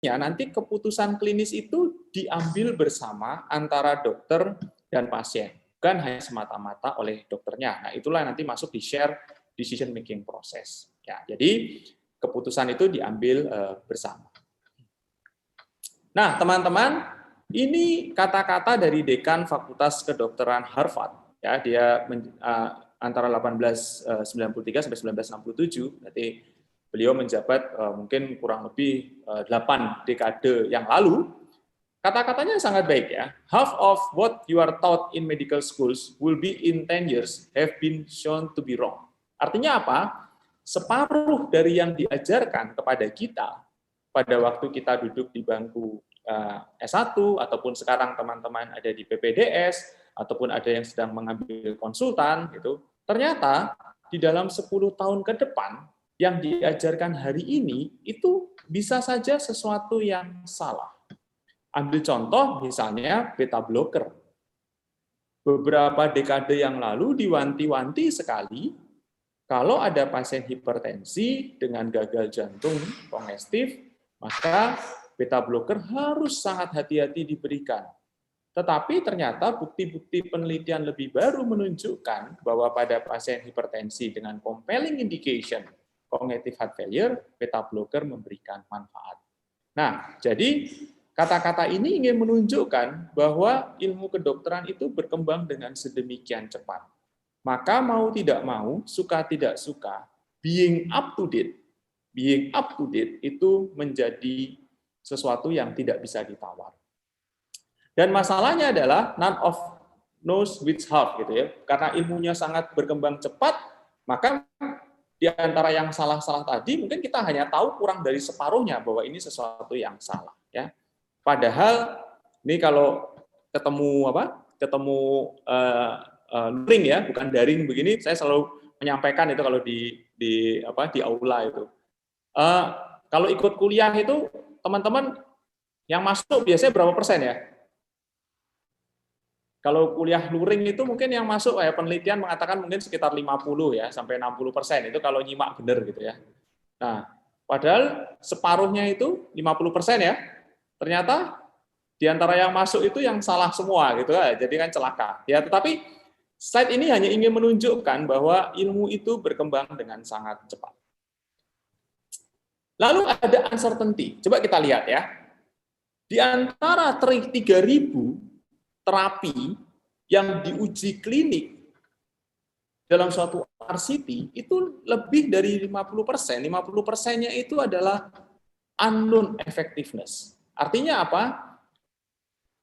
artinya nanti keputusan klinis itu diambil bersama antara dokter dan pasien, bukan hanya semata-mata oleh dokternya. Nah, itulah nanti masuk di share decision making proses. Ya, jadi keputusan itu diambil bersama. Nah, teman-teman, ini kata-kata dari dekan Fakultas Kedokteran Harvard. Ya, dia antara 1893 sampai 1967, berarti beliau menjabat mungkin kurang lebih 8 dekade yang lalu. Kata-katanya sangat baik ya. Half of what you are taught in medical schools will be in 10 years have been shown to be wrong. Artinya apa? Separuh dari yang diajarkan kepada kita pada waktu kita duduk di bangku S1 ataupun sekarang teman-teman ada di PPDS ataupun ada yang sedang mengambil konsultan gitu. Ternyata di dalam 10 tahun ke depan yang diajarkan hari ini itu bisa saja sesuatu yang salah. Ambil contoh misalnya beta blocker. Beberapa dekade yang lalu diwanti-wanti sekali kalau ada pasien hipertensi dengan gagal jantung kongestif, maka beta blocker harus sangat hati-hati diberikan. Tetapi ternyata bukti-bukti penelitian lebih baru menunjukkan bahwa pada pasien hipertensi dengan compelling indication cognitive heart failure, beta blocker memberikan manfaat. Nah, jadi kata-kata ini ingin menunjukkan bahwa ilmu kedokteran itu berkembang dengan sedemikian cepat. Maka mau tidak mau, suka tidak suka, being up to date itu menjadi sesuatu yang tidak bisa ditawar. Dan masalahnya adalah none of knows which half gitu ya. Karena ilmunya sangat berkembang cepat, maka di antara yang salah-salah tadi mungkin kita hanya tahu kurang dari separuhnya bahwa ini sesuatu yang salah ya. Padahal ini kalau ketemu luring ya, bukan daring begini, saya selalu menyampaikan itu kalau di aula itu. Kalau ikut kuliah itu teman-teman yang masuk biasanya berapa persen ya? Kalau kuliah luring itu mungkin yang masuk penelitian mengatakan mungkin sekitar 50 ya sampai 60%, itu kalau nyimak benar gitu ya. Nah, padahal separuhnya itu 50% ya. Ternyata di antara yang masuk itu yang salah semua gitu ya. Jadi kan celaka. Ya, tetapi slide ini hanya ingin menunjukkan bahwa ilmu itu berkembang dengan sangat cepat. Lalu ada uncertainty. Coba kita lihat ya. Di antara 3.000 terapi yang diuji klinik dalam suatu RCT itu lebih dari 50%. 50%-nya itu adalah unknown effectiveness. Artinya apa?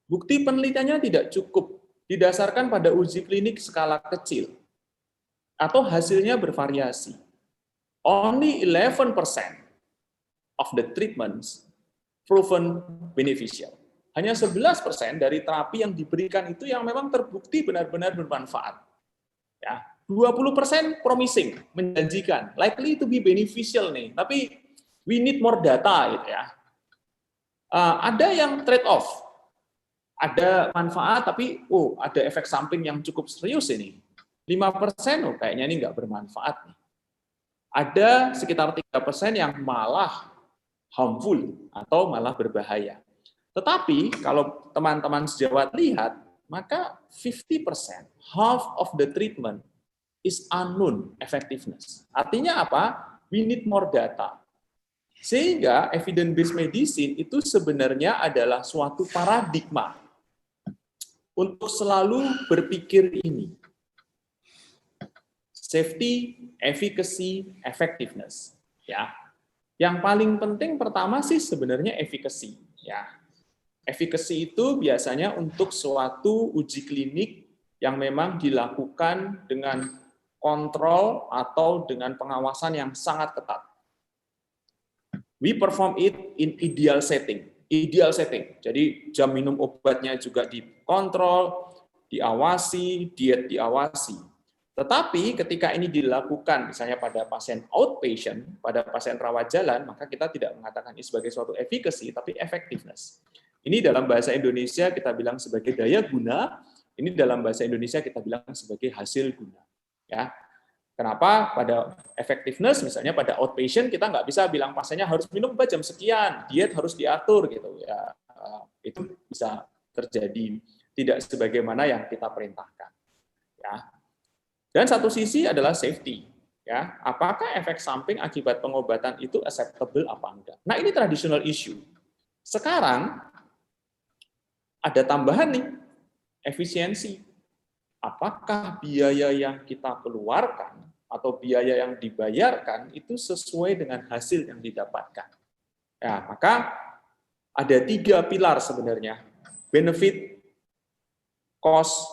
Bukti penelitiannya tidak cukup didasarkan pada uji klinik skala kecil atau hasilnya bervariasi. Only 11% of the treatments proven beneficial. Hanya 11% dari terapi yang diberikan itu yang memang terbukti benar-benar bermanfaat. Ya, 20% promising, menjanjikan, likely to be beneficial nih, tapi we need more data gitu ya. Ada yang trade off. Ada manfaat tapi ada efek samping yang cukup serius ini. 5% kayaknya ini nggak bermanfaat nih. Ada sekitar 3% yang malah harmful atau malah berbahaya. Tetapi kalau teman-teman sejawat lihat, maka 50%, half of the treatment is unknown effectiveness. Artinya apa? We need more data. Sehingga evidence-based medicine itu sebenarnya adalah suatu paradigma untuk selalu berpikir ini. Safety, efficacy, effectiveness. Ya. Yang paling penting pertama sih sebenarnya efficacy. Ya. Efficacy itu biasanya untuk suatu uji klinik yang memang dilakukan dengan kontrol atau dengan pengawasan yang sangat ketat. We perform it in ideal setting. Ideal setting. Jadi jam minum obatnya juga dikontrol, diawasi, diet diawasi. Tetapi ketika ini dilakukan misalnya pada pasien outpatient, pada pasien rawat jalan, maka kita tidak mengatakan ini sebagai suatu efficacy, tapi effectiveness. Ini dalam bahasa Indonesia kita bilang sebagai daya guna, ini dalam bahasa Indonesia kita bilang sebagai hasil guna. Ya. Kenapa? Pada effectiveness, misalnya pada outpatient, kita nggak bisa bilang pasiennya harus minum obat jam sekian, diet harus diatur, gitu ya. Itu bisa terjadi tidak sebagaimana yang kita perintahkan. Ya. Dan satu sisi adalah safety. Ya, apakah efek samping akibat pengobatan itu acceptable apa enggak? Nah, ini traditional issue. Sekarang ada tambahan nih, efisiensi. Apakah biaya yang kita keluarkan atau biaya yang dibayarkan itu sesuai dengan hasil yang didapatkan? Ya, maka ada 3 pilar sebenarnya. Benefit, cost,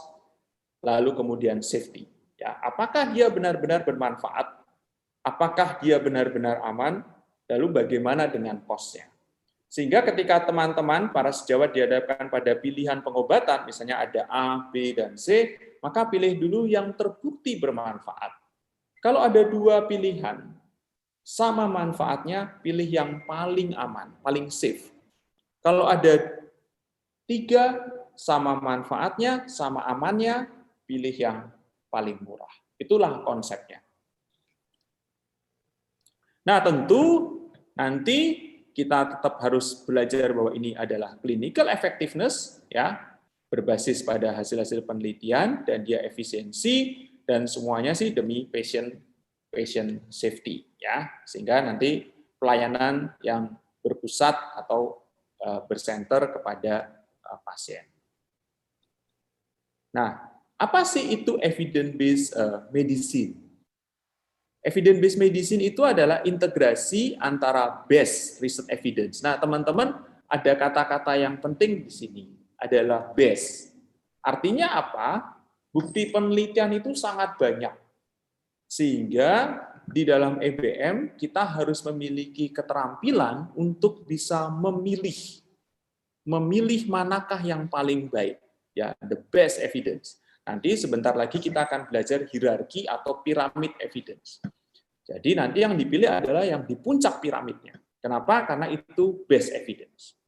lalu kemudian safety. Ya, apakah dia benar-benar bermanfaat? Apakah dia benar-benar aman? Lalu bagaimana dengan cost-nya? Sehingga ketika teman-teman, para sejawat dihadapkan pada pilihan pengobatan, misalnya ada A, B, dan C, maka pilih dulu yang terbukti bermanfaat. Kalau ada 2 pilihan, sama manfaatnya, pilih yang paling aman, paling safe. Kalau ada 3, sama manfaatnya, sama amannya, pilih yang paling murah. Itulah konsepnya. Nah, tentu nanti kita tetap harus belajar bahwa ini adalah clinical effectiveness, ya, berbasis pada hasil-hasil penelitian, dan dia efisiensi, dan semuanya sih demi patient safety, ya, sehingga nanti pelayanan yang berpusat atau bersenter kepada pasien. Nah, apa sih itu evidence-based medicine? Evidence-based medicine itu adalah integrasi antara base research evidence. Nah, teman-teman, ada kata-kata yang penting di sini, adalah base. Artinya apa? Bukti penelitian itu sangat banyak. Sehingga di dalam EBM kita harus memiliki keterampilan untuk bisa memilih manakah yang paling baik, ya, the best evidence. Nanti sebentar lagi kita akan belajar hierarki atau piramid evidence. Jadi nanti yang dipilih adalah yang di puncak piramidnya. Kenapa? Karena itu best evidence.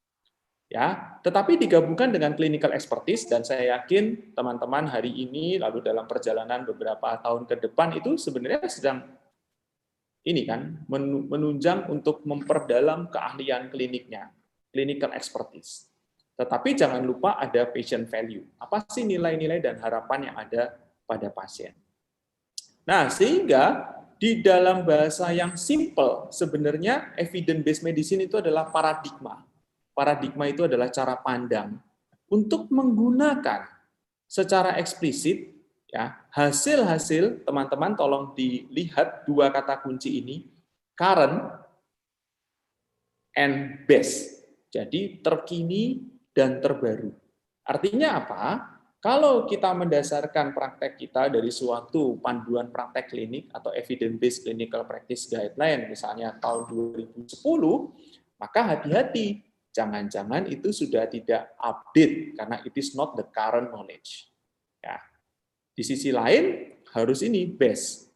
Ya, tetapi digabungkan dengan clinical expertise, dan saya yakin teman-teman hari ini lalu dalam perjalanan beberapa tahun ke depan itu sebenarnya sedang ini kan menunjang untuk memperdalam keahlian kliniknya, clinical expertise. Tetapi jangan lupa ada patient value. Apa sih nilai-nilai dan harapan yang ada pada pasien? Nah, sehingga di dalam bahasa yang simple, sebenarnya evidence-based medicine itu adalah paradigma. Paradigma itu adalah cara pandang untuk menggunakan secara eksplisit, ya, hasil-hasil, teman-teman tolong dilihat 2 kata kunci ini, current and best. Jadi terkini dan terbaru. Artinya apa? Kalau kita mendasarkan praktek kita dari suatu panduan praktek klinik atau evidence-based clinical practice guideline, misalnya tahun 2010, maka hati-hati, jangan-jangan itu sudah tidak update, karena it is not the current knowledge. Ya. Di sisi lain, harus ini best.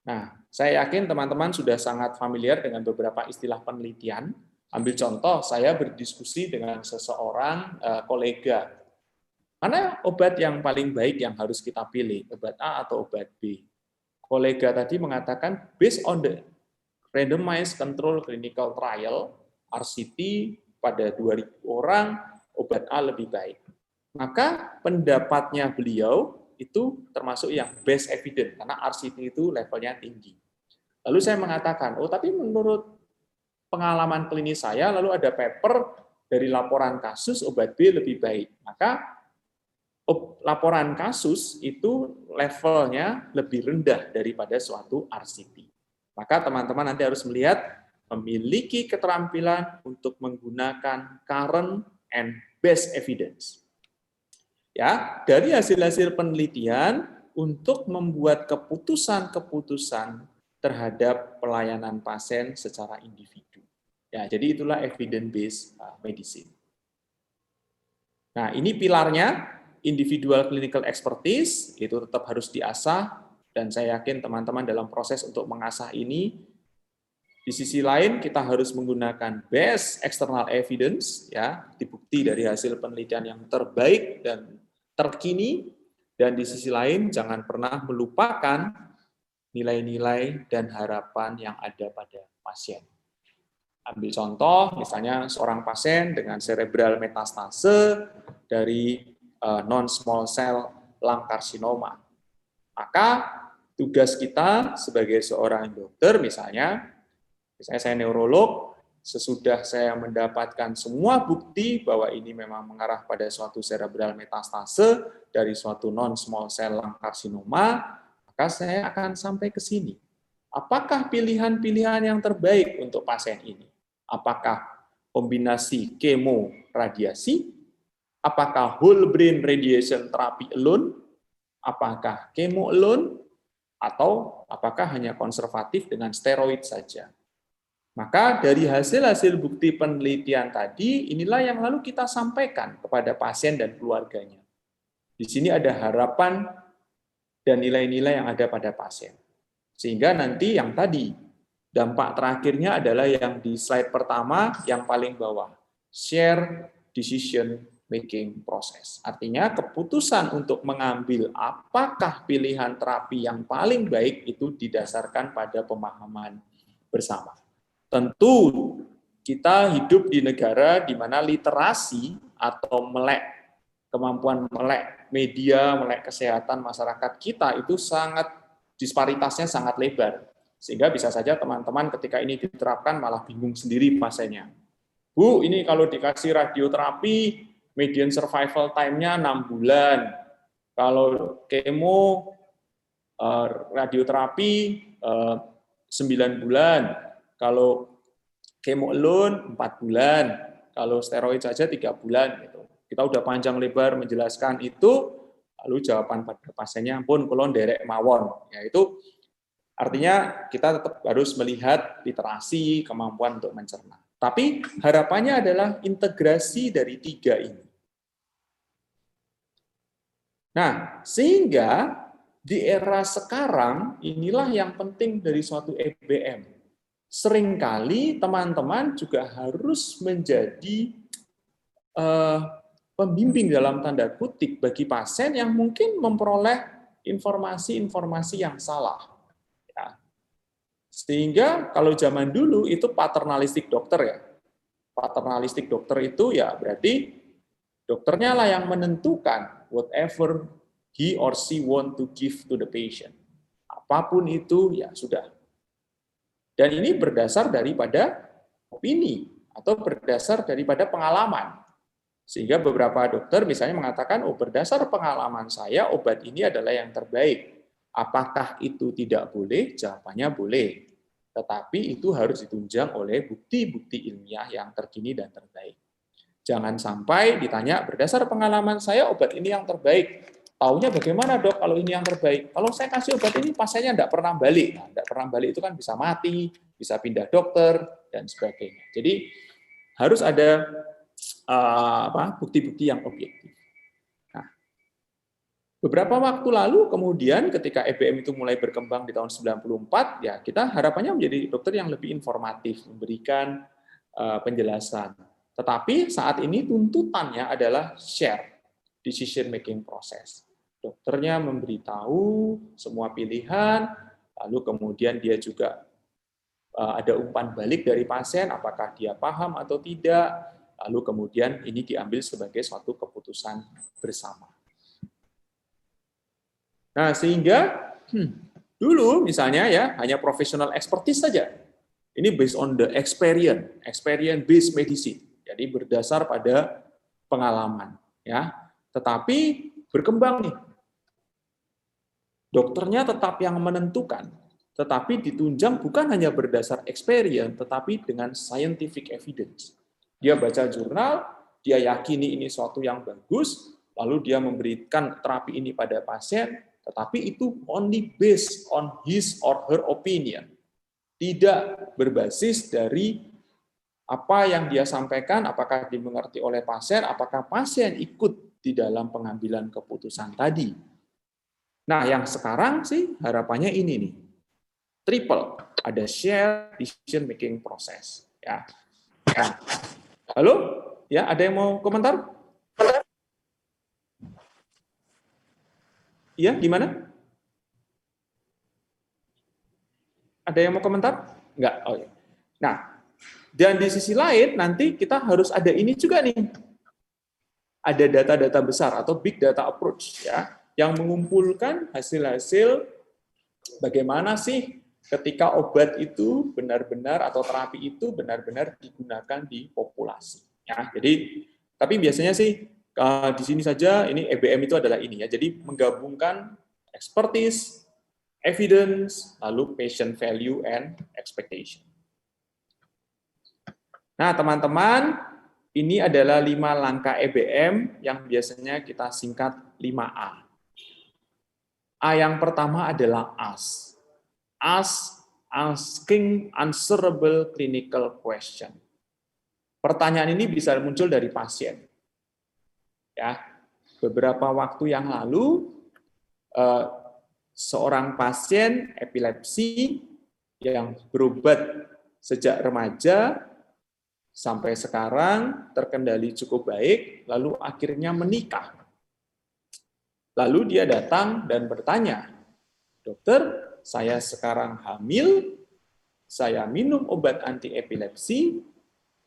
Nah, saya yakin teman-teman sudah sangat familiar dengan beberapa istilah penelitian. Ambil contoh, saya berdiskusi dengan seseorang kolega. Mana obat yang paling baik yang harus kita pilih, obat A atau obat B? Kolega tadi mengatakan, based on the randomized control clinical trial, RCT, pada 2.000 orang, obat A lebih baik. Maka pendapatnya beliau itu termasuk yang best evidence, karena RCT itu levelnya tinggi. Lalu saya mengatakan, oh tapi menurut pengalaman klinis saya, lalu ada paper dari laporan kasus obat B lebih baik. Maka laporan kasus itu levelnya lebih rendah daripada suatu RCT. Maka teman-teman nanti harus melihat memiliki keterampilan untuk menggunakan current and best evidence. Ya, dari hasil-hasil penelitian untuk membuat keputusan-keputusan terhadap pelayanan pasien secara individu. Ya, jadi itulah evidence-based medicine. Nah, ini pilarnya, individual clinical expertise, itu tetap harus diasah, dan saya yakin teman-teman dalam proses untuk mengasah ini, di sisi lain kita harus menggunakan best external evidence, ya, dibukti dari hasil penelitian yang terbaik dan terkini, dan di sisi lain jangan pernah melupakan nilai-nilai dan harapan yang ada pada pasien. Ambil contoh, misalnya seorang pasien dengan cerebral metastase dari non-small cell lung carcinoma. Maka tugas kita sebagai seorang dokter, misalnya saya neurolog, sesudah saya mendapatkan semua bukti bahwa ini memang mengarah pada suatu cerebral metastase dari suatu non-small cell lung carcinoma, maka saya akan sampai ke sini. Apakah pilihan-pilihan yang terbaik untuk pasien ini? Apakah kombinasi kemo radiasi? Apakah whole brain radiation therapy alone? Apakah kemo alone? Atau apakah hanya konservatif dengan steroid saja? Maka dari hasil-hasil bukti penelitian tadi, inilah yang lalu kita sampaikan kepada pasien dan keluarganya. Di sini ada harapan dan nilai-nilai yang ada pada pasien. Sehingga nanti yang tadi, dampak terakhirnya adalah yang di slide pertama, yang paling bawah. Share decision making process. Artinya keputusan untuk mengambil apakah pilihan terapi yang paling baik itu didasarkan pada pemahaman bersama. Tentu kita hidup di negara di mana literasi atau kemampuan melek media, melek kesehatan masyarakat kita itu disparitasnya sangat lebar. Sehingga bisa saja teman-teman ketika ini diterapkan malah bingung sendiri pasiennya. Bu, ini kalau dikasih radioterapi, median survival time-nya 6 bulan. Kalau kemo, radioterapi 9 bulan. Kalau kemo alone 4 bulan, kalau steroid saja 3 bulan. Gitu. Kita udah panjang lebar menjelaskan itu, lalu jawaban pada pasiennya, pun kulon derek mawon. Yaitu artinya kita tetap harus melihat literasi, kemampuan untuk mencerna. Tapi harapannya adalah integrasi dari 3 ini. Nah, sehingga di era sekarang, inilah yang penting dari suatu EBM. Seringkali teman-teman juga harus menjadi pembimbing dalam tanda kutip bagi pasien yang mungkin memperoleh informasi-informasi yang salah. Ya. Sehingga kalau zaman dulu itu paternalistik dokter ya. Paternalistik dokter itu ya berarti dokternya lah yang menentukan whatever he or she want to give to the patient. Apapun itu ya sudah. Dan ini berdasar daripada opini atau berdasar daripada pengalaman. Sehingga beberapa dokter misalnya mengatakan, oh berdasar pengalaman saya obat ini adalah yang terbaik. Apakah itu tidak boleh? Jawabannya boleh. Tetapi itu harus ditunjang oleh bukti-bukti ilmiah yang terkini dan terbaik. Jangan sampai ditanya, berdasar pengalaman saya obat ini yang terbaik. Taunya bagaimana dok kalau ini yang terbaik? Kalau saya kasih obat ini pasiennya tidak pernah balik. Nah, tidak pernah balik itu kan bisa mati, bisa pindah dokter, dan sebagainya. Jadi harus ada bukti-bukti yang objektif. Nah, beberapa waktu lalu kemudian ketika EBM itu mulai berkembang di tahun 94, ya kita harapannya menjadi dokter yang lebih informatif, memberikan penjelasan. Tetapi saat ini tuntutannya adalah share decision making process. Dokternya memberitahu semua pilihan, lalu kemudian dia juga ada umpan balik dari pasien, apakah dia paham atau tidak, lalu kemudian ini diambil sebagai suatu keputusan bersama. Nah, sehingga dulu misalnya ya hanya professional expertise saja. Ini based on the experience based medicine. Jadi berdasar pada pengalaman, ya. Tetapi berkembang nih. Dokternya tetap yang menentukan, tetapi ditunjang bukan hanya berdasar experience, tetapi dengan scientific evidence. Dia baca jurnal, dia yakini ini suatu yang bagus, lalu dia memberikan terapi ini pada pasien, tetapi itu only based on his or her opinion. Tidak berbasis dari apa yang dia sampaikan, apakah dimengerti oleh pasien, apakah pasien ikut di dalam pengambilan keputusan tadi. Nah, yang sekarang sih harapannya ini nih. Triple, ada share decision making process, ya. Nah, halo? Ya, ada yang mau komentar? Iya, gimana? Ada yang mau komentar? Enggak. Oh, ya. Nah, dan di sisi lain nanti kita harus ada ini juga nih. Ada data-data besar atau big data approach ya, yang mengumpulkan hasil-hasil bagaimana sih ketika obat itu benar-benar atau terapi itu benar-benar digunakan di populasi. Ya, jadi tapi biasanya sih di sini saja ini EBM itu adalah ini ya. Jadi menggabungkan expertise, evidence, lalu patient value and expectation. Nah, teman-teman, ini adalah 5 langkah EBM yang biasanya kita singkat 5A. A yang pertama adalah ASK. Asking answerable clinical question. Pertanyaan ini bisa muncul dari pasien. Ya, beberapa waktu yang lalu seorang pasien epilepsi yang berobat sejak remaja sampai sekarang terkendali cukup baik, lalu akhirnya menikah. Lalu dia datang dan bertanya, "Dokter, saya sekarang hamil, saya minum obat anti epilepsi,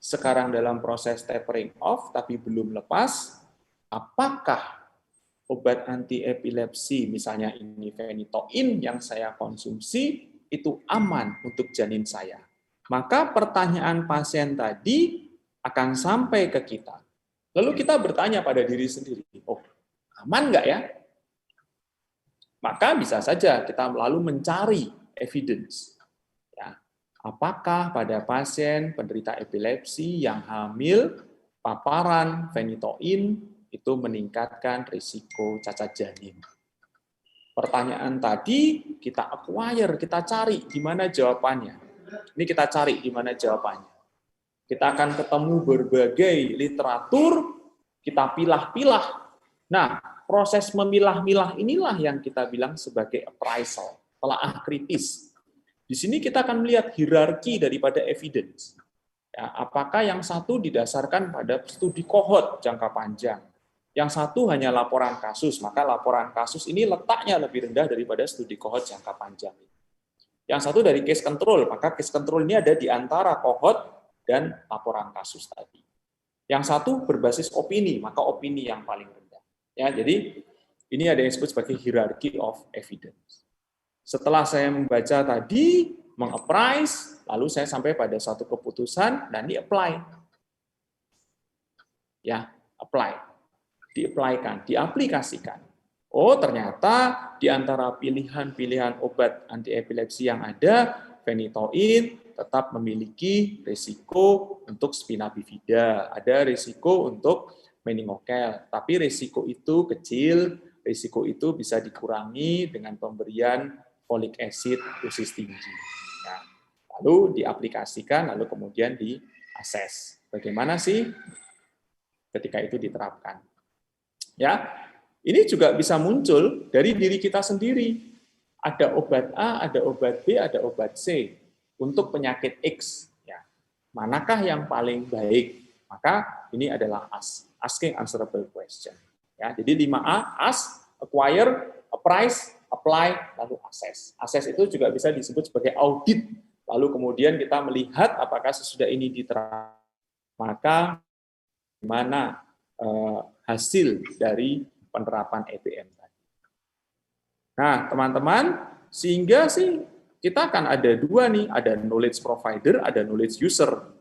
sekarang dalam proses tapering off tapi belum lepas, apakah obat anti epilepsi misalnya ini phenytoin yang saya konsumsi itu aman untuk janin saya?" Maka pertanyaan pasien tadi akan sampai ke kita. Lalu kita bertanya pada diri sendiri, oh aman nggak ya? Maka bisa saja kita lalu mencari evidence. Ya, apakah pada pasien penderita epilepsi yang hamil, paparan phenytoin itu meningkatkan risiko cacat janin? Pertanyaan tadi kita acquire, kita cari di mana jawabannya. Ini kita cari di mana jawabannya. Kita akan ketemu berbagai literatur, kita pilah-pilah. Nah, proses memilah-milah inilah yang kita bilang sebagai appraisal, telaah kritis. Di sini kita akan melihat hierarki daripada evidence. Ya, apakah yang satu didasarkan pada studi kohort jangka panjang, yang satu hanya laporan kasus, maka laporan kasus ini letaknya lebih rendah daripada studi kohort jangka panjang. Yang satu dari case control, maka case control ini ada di antara kohort dan laporan kasus tadi. Yang satu berbasis opini, maka opini yang paling rendah. Ya, jadi ini ada yang disebut sebagai hierarchy of evidence. Setelah saya membaca tadi, meng-appraise, lalu saya sampai pada suatu keputusan dan di-apply. Ya, apply. Di-apply-kan, diaplikasikan. Oh, ternyata di antara pilihan-pilihan obat anti epilepsi yang ada, phenytoin tetap memiliki risiko untuk spina bifida, ada risiko untuk meningokel, tapi risiko itu kecil, risiko itu bisa dikurangi dengan pemberian folic acid dosis tinggi. Nah, lalu diaplikasikan, lalu kemudian diakses. Bagaimana sih ketika itu diterapkan? Ya, ini juga bisa muncul dari diri kita sendiri. Ada obat A, ada obat B, ada obat C untuk penyakit X. Ya, manakah yang paling baik? Maka ini adalah asking answerable question. Ya, jadi 5A, ask, acquire, appraise, apply, lalu assess. Assess itu juga bisa disebut sebagai audit. Lalu kemudian kita melihat apakah sesudah ini diterapkan, maka mana hasil dari penerapan EBM tadi. Nah, teman-teman, sehingga sih kita akan ada dua nih, ada knowledge provider, ada knowledge user.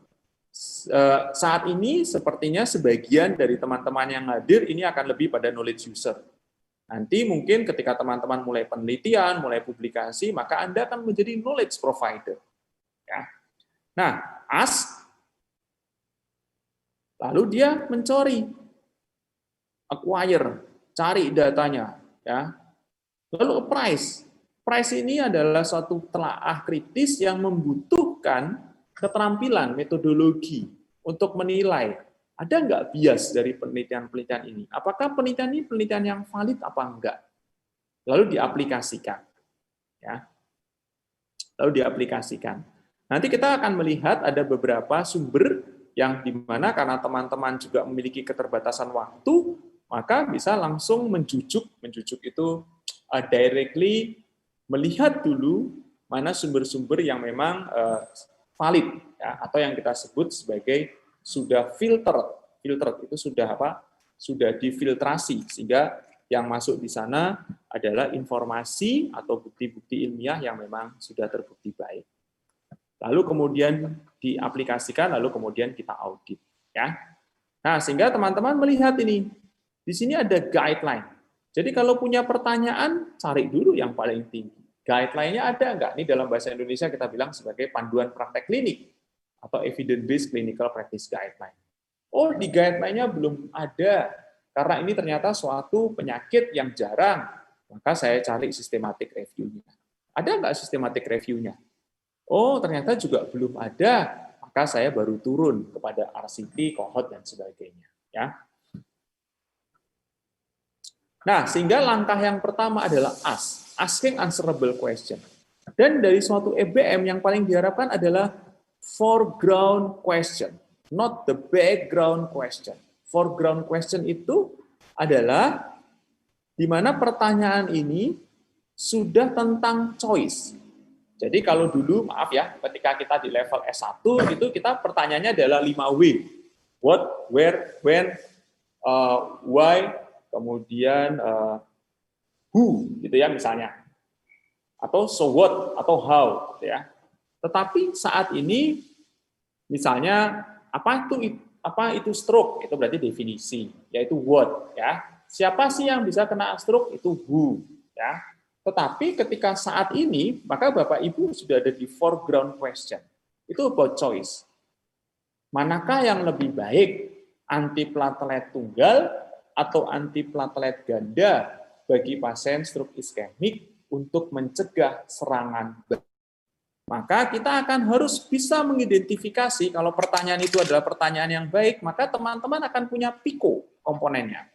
Saat ini sepertinya sebagian dari teman-teman yang hadir ini akan lebih pada knowledge user. Nanti mungkin ketika teman-teman mulai penelitian, mulai publikasi, maka Anda akan menjadi knowledge provider. Ya. Nah, ask, lalu dia mencari, acquire, cari datanya, ya. Lalu price. Price ini adalah suatu telaah kritis yang membutuhkan keterampilan metodologi untuk menilai ada nggak bias dari penelitian-penelitian ini. Apakah penelitian ini penelitian yang valid apa enggak? Lalu diaplikasikan. Ya. Lalu diaplikasikan. Nanti kita akan melihat ada beberapa sumber yang dimana karena teman-teman juga memiliki keterbatasan waktu, maka bisa langsung menjujuk itu directly melihat dulu mana sumber-sumber yang memang valid, ya, atau yang kita sebut sebagai sudah filtered. Filtered itu sudah apa? Sudah difiltrasi, sehingga yang masuk di sana adalah informasi atau bukti-bukti ilmiah yang memang sudah terbukti baik. Lalu kemudian diaplikasikan, lalu kemudian kita audit. Ya. Nah, sehingga teman-teman melihat ini, di sini ada guideline. Jadi kalau punya pertanyaan, cari dulu yang paling tinggi. Guideline-nya ada nggak? Ini dalam bahasa Indonesia kita bilang sebagai panduan praktek klinik atau evidence-based clinical practice guideline. Oh, di guideline-nya belum ada, karena ini ternyata suatu penyakit yang jarang, maka saya cari systematic review-nya. Ada nggak systematic review-nya? Oh, ternyata juga belum ada, maka saya baru turun kepada RCT, cohort, dan sebagainya. Ya. Nah, sehingga langkah yang pertama adalah asking answerable question. Dan dari suatu EBM yang paling diharapkan adalah foreground question, not the background question. Foreground question itu adalah di mana pertanyaan ini sudah tentang choice. Jadi kalau dulu, maaf ya, ketika kita di level S1, itu kita pertanyaannya adalah 5W. What, where, when, why, kemudian who, gitu ya misalnya. Atau so what, atau how, gitu ya. Tetapi saat ini, misalnya, apa itu stroke? Itu berarti definisi, yaitu what. Ya. Siapa sih yang bisa kena stroke? Itu who. Ya. Tetapi ketika saat ini, maka Bapak Ibu sudah ada di foreground question. Itu about choice. Manakah yang lebih baik, antiplatelet tunggal atau antiplatelet ganda bagi pasien stroke iskemik untuk mencegah serangan? Maka kita akan harus bisa mengidentifikasi, kalau pertanyaan itu adalah pertanyaan yang baik, maka teman-teman akan punya PICO komponennya.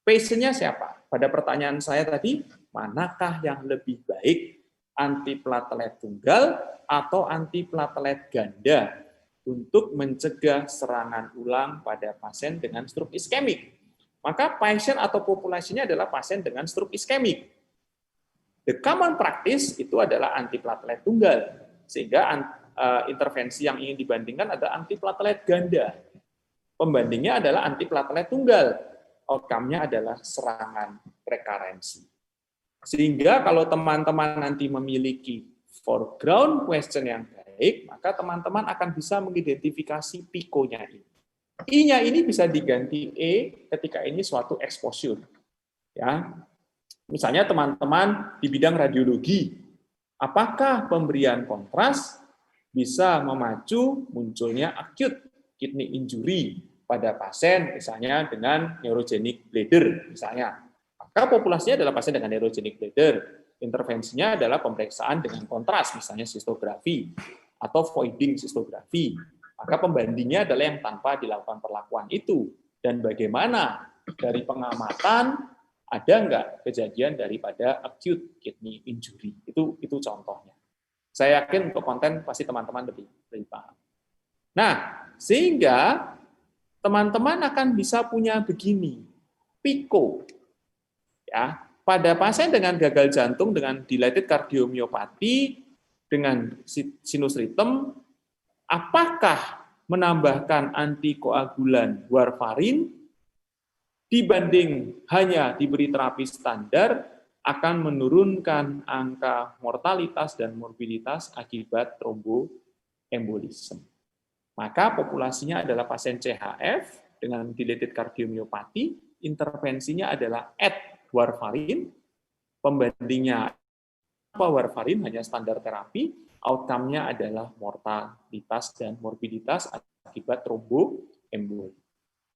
Patient-nya siapa? Pada pertanyaan saya tadi, manakah yang lebih baik, antiplatelet tunggal atau antiplatelet ganda untuk mencegah serangan ulang pada pasien dengan stroke iskemik? Maka pasien atau populasinya adalah pasien dengan stroke iskemik. The common practice itu adalah antiplatelet tunggal, sehingga intervensi yang ingin dibandingkan adalah antiplatelet ganda. Pembandingnya adalah antiplatelet tunggal. Outcome-nya adalah serangan rekarensi. Sehingga kalau teman-teman nanti memiliki foreground question yang baik, maka teman-teman akan bisa mengidentifikasi PICO-nya ini. I-nya ini bisa diganti E ketika ini suatu exposure. Ya. Misalnya teman-teman di bidang radiologi, apakah pemberian kontras bisa memacu munculnya acute kidney injury pada pasien misalnya dengan neurogenic bladder misalnya. Maka populasinya adalah pasien dengan neurogenic bladder. Intervensinya adalah pemeriksaan dengan kontras misalnya sistografi atau voiding sistografi. Maka pembandingnya adalah yang tanpa dilakukan perlakuan itu. Dan bagaimana dari pengamatan ada nggak kejadian daripada acute kidney injury? Itu contohnya. Saya yakin untuk konten pasti teman-teman lebih paham. Nah, sehingga teman-teman akan bisa punya begini, PICO. Ya, pada pasien dengan gagal jantung dengan dilated cardiomyopathy dengan sinus ritem, apakah menambahkan antikoagulan warfarin dibanding hanya diberi terapi standar akan menurunkan angka mortalitas dan morbiditas akibat tromboembolisme. Maka populasinya adalah pasien CHF dengan dilated cardiomyopathy, intervensinya adalah add warfarin, pembandingnya apa warfarin hanya standar terapi, outcome-nya adalah mortalitas dan morbiditas akibat tromboemboli.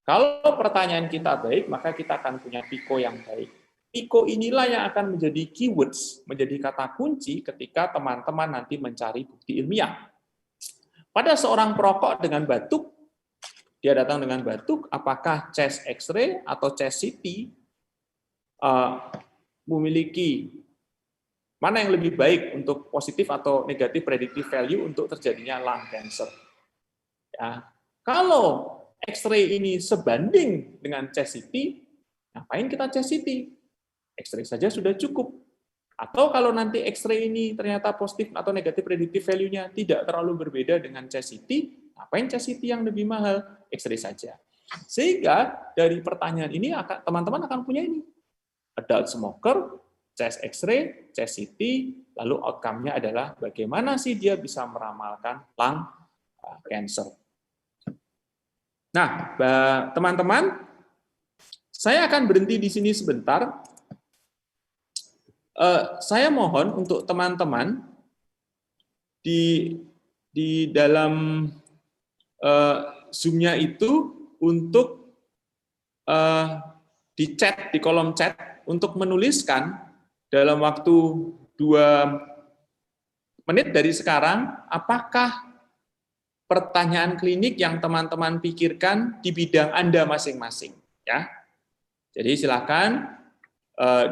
Kalau pertanyaan kita baik, maka kita akan punya PICO yang baik. PICO inilah yang akan menjadi keywords, menjadi kata kunci ketika teman-teman nanti mencari bukti ilmiah. Pada seorang perokok dengan batuk, dia datang dengan batuk, apakah chest X-ray atau chest CT memiliki mana yang lebih baik untuk positif atau negatif predictive value untuk terjadinya lung cancer? Ya. Kalau X-ray ini sebanding dengan chest CT, ngapain kita chest CT? X-ray saja sudah cukup. Atau kalau nanti X-ray ini ternyata positif atau negatif predictive value-nya tidak terlalu berbeda dengan chest CT, ngapain chest CT yang lebih mahal? X-ray saja. Sehingga dari pertanyaan ini teman-teman akan punya ini. Adult smoker, chest X-ray, chest CT, lalu outcome-nya adalah bagaimana sih dia bisa meramalkan lung cancer. Nah, teman-teman, saya akan berhenti di sini sebentar. Saya mohon untuk teman-teman di dalam Zoom-nya itu untuk di chat, di kolom chat, untuk menuliskan dalam waktu 2 menit dari sekarang, apakah pertanyaan klinik yang teman-teman pikirkan di bidang Anda masing-masing. Ya. Jadi silakan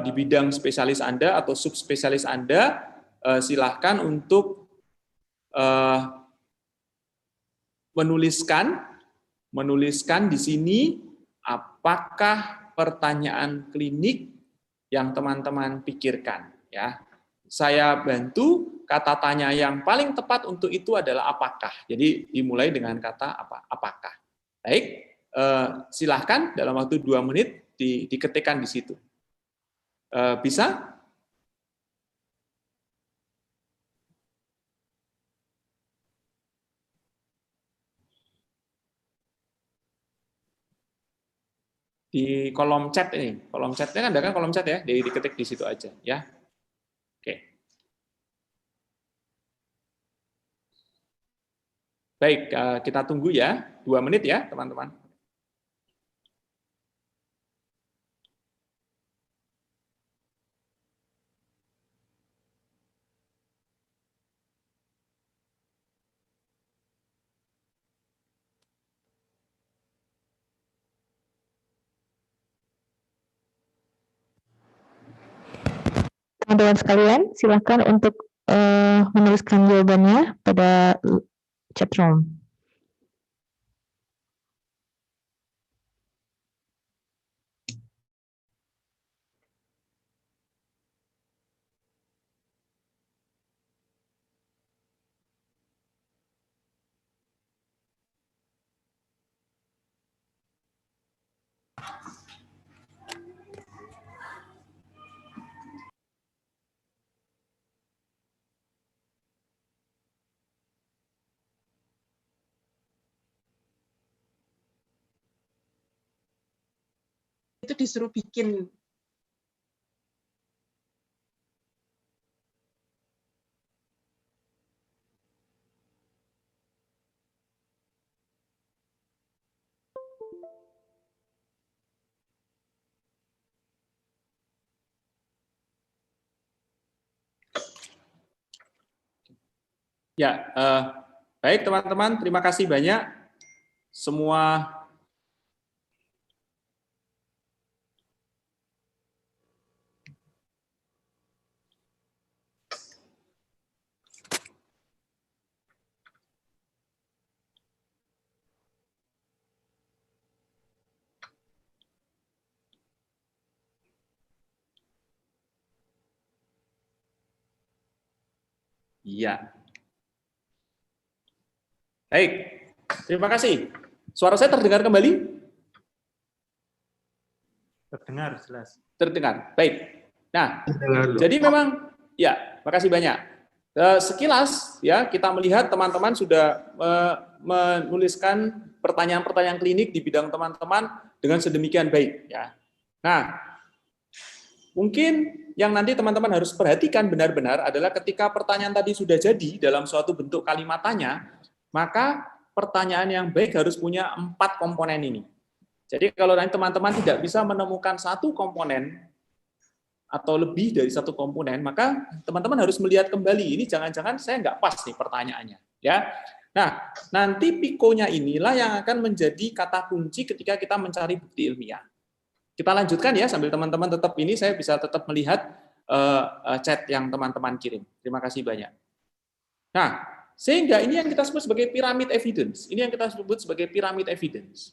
di bidang spesialis Anda atau subspesialis Anda, silakan untuk menuliskan di sini apakah pertanyaan klinik yang teman-teman pikirkan. Ya, saya bantu. Kata tanya yang paling tepat untuk itu adalah apakah. Jadi dimulai dengan kata apakah. Baik, silahkan dalam waktu 2 menit diketikkan di situ. Bisa? Di kolom chat ini, kolom chatnya kan ada kan kolom chat ya, diketik di situ aja ya. Oke. Baik, kita tunggu ya, 2 menit ya teman-teman. Teman-teman sekalian, silakan untuk menuliskan jawabannya pada chat room. Itu disuruh bikin. Ya, baik teman-teman, terima kasih banyak semua. Iya. Baik, terima kasih. Suara saya terdengar kembali? Terdengar jelas. Terdengar. Baik. Nah, jadi memang ya, makasih banyak. Sekilas ya kita melihat teman-teman sudah menuliskan pertanyaan-pertanyaan klinik di bidang teman-teman dengan sedemikian baik ya. Nah, mungkin yang nanti teman-teman harus perhatikan benar-benar adalah ketika pertanyaan tadi sudah jadi dalam suatu bentuk kalimat tanya, maka pertanyaan yang baik harus punya 4 komponen ini. Jadi kalau nanti teman-teman tidak bisa menemukan satu komponen atau lebih dari satu komponen, maka teman-teman harus melihat kembali, ini jangan-jangan saya nggak pas nih pertanyaannya. Ya. Nah, nanti PICO-nya inilah yang akan menjadi kata kunci ketika kita mencari bukti ilmiah. Kita lanjutkan ya, sambil teman-teman tetap ini, saya bisa tetap melihat chat yang teman-teman kirim. Terima kasih banyak. Nah, sehingga ini yang kita sebut sebagai piramid evidence. Ini yang kita sebut sebagai piramid evidence.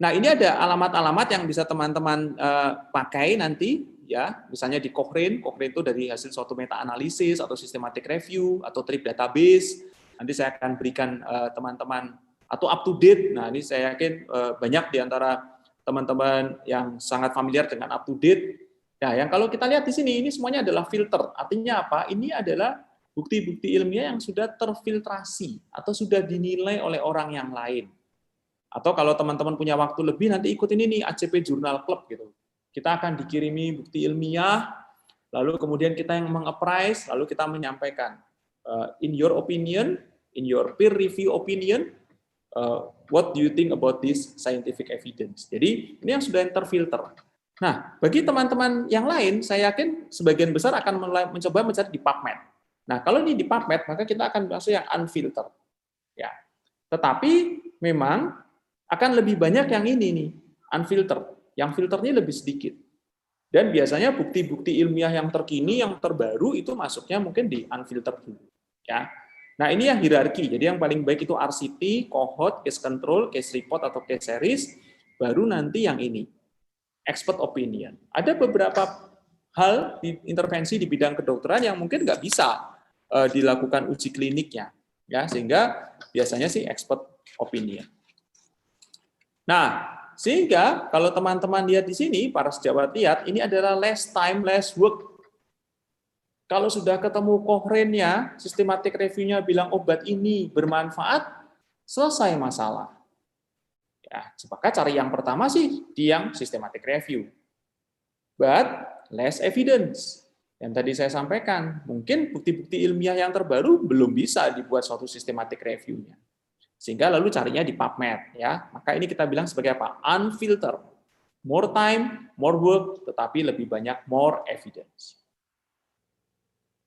Nah, ini ada alamat-alamat yang bisa teman-teman pakai nanti ya, misalnya di Cochrane itu dari hasil suatu meta-analisis atau systematic review atau trip database. Nanti saya akan berikan teman-teman atau up to date. Nah, ini saya yakin banyak di antara teman-teman yang sangat familiar dengan up to date. Nah, yang kalau kita lihat di sini, ini semuanya adalah filter. Artinya apa? Ini adalah bukti-bukti ilmiah yang sudah terfiltrasi atau sudah dinilai oleh orang yang lain. Atau kalau teman-teman punya waktu lebih, nanti ikutin ini ACP Journal Club gitu. Kita akan dikirimi bukti ilmiah, lalu kemudian kita yang meng-appraise, lalu kita menyampaikan, in your opinion, in your peer review opinion, what do you think about this scientific evidence? Jadi ini yang sudah terfilter. Nah, bagi teman-teman yang lain, saya yakin sebagian besar akan mencoba mencari di PubMed. Nah, kalau ini di PubMed, maka kita akan masuk yang unfiltered. Ya. Tetapi memang akan lebih banyak yang ini nih, unfiltered. Yang filternya lebih sedikit. Dan biasanya bukti-bukti ilmiah yang terkini, yang terbaru itu masuknya mungkin di unfiltered dulu. Ya. Nah, ini yang hierarki. Jadi yang paling baik itu RCT, cohort, case control, case report atau case series, baru nanti yang ini, expert opinion. Ada beberapa hal di intervensi di bidang kedokteran yang mungkin nggak bisa dilakukan uji kliniknya, ya, sehingga biasanya sih expert opinion. Nah, sehingga kalau teman-teman lihat di sini, para sejawat lihat, ini adalah less time, less work. Kalau sudah ketemu Cochrane-nya, systematic review-nya bilang obat ini bermanfaat, selesai masalah. Ya, maka cari yang pertama sih di yang systematic review. But less evidence. Yang tadi saya sampaikan, mungkin bukti-bukti ilmiah yang terbaru belum bisa dibuat suatu systematic review-nya. Sehingga lalu carinya di PubMed, ya. Maka ini kita bilang sebagai apa? Unfiltered. More time, more work, tetapi lebih banyak more evidence.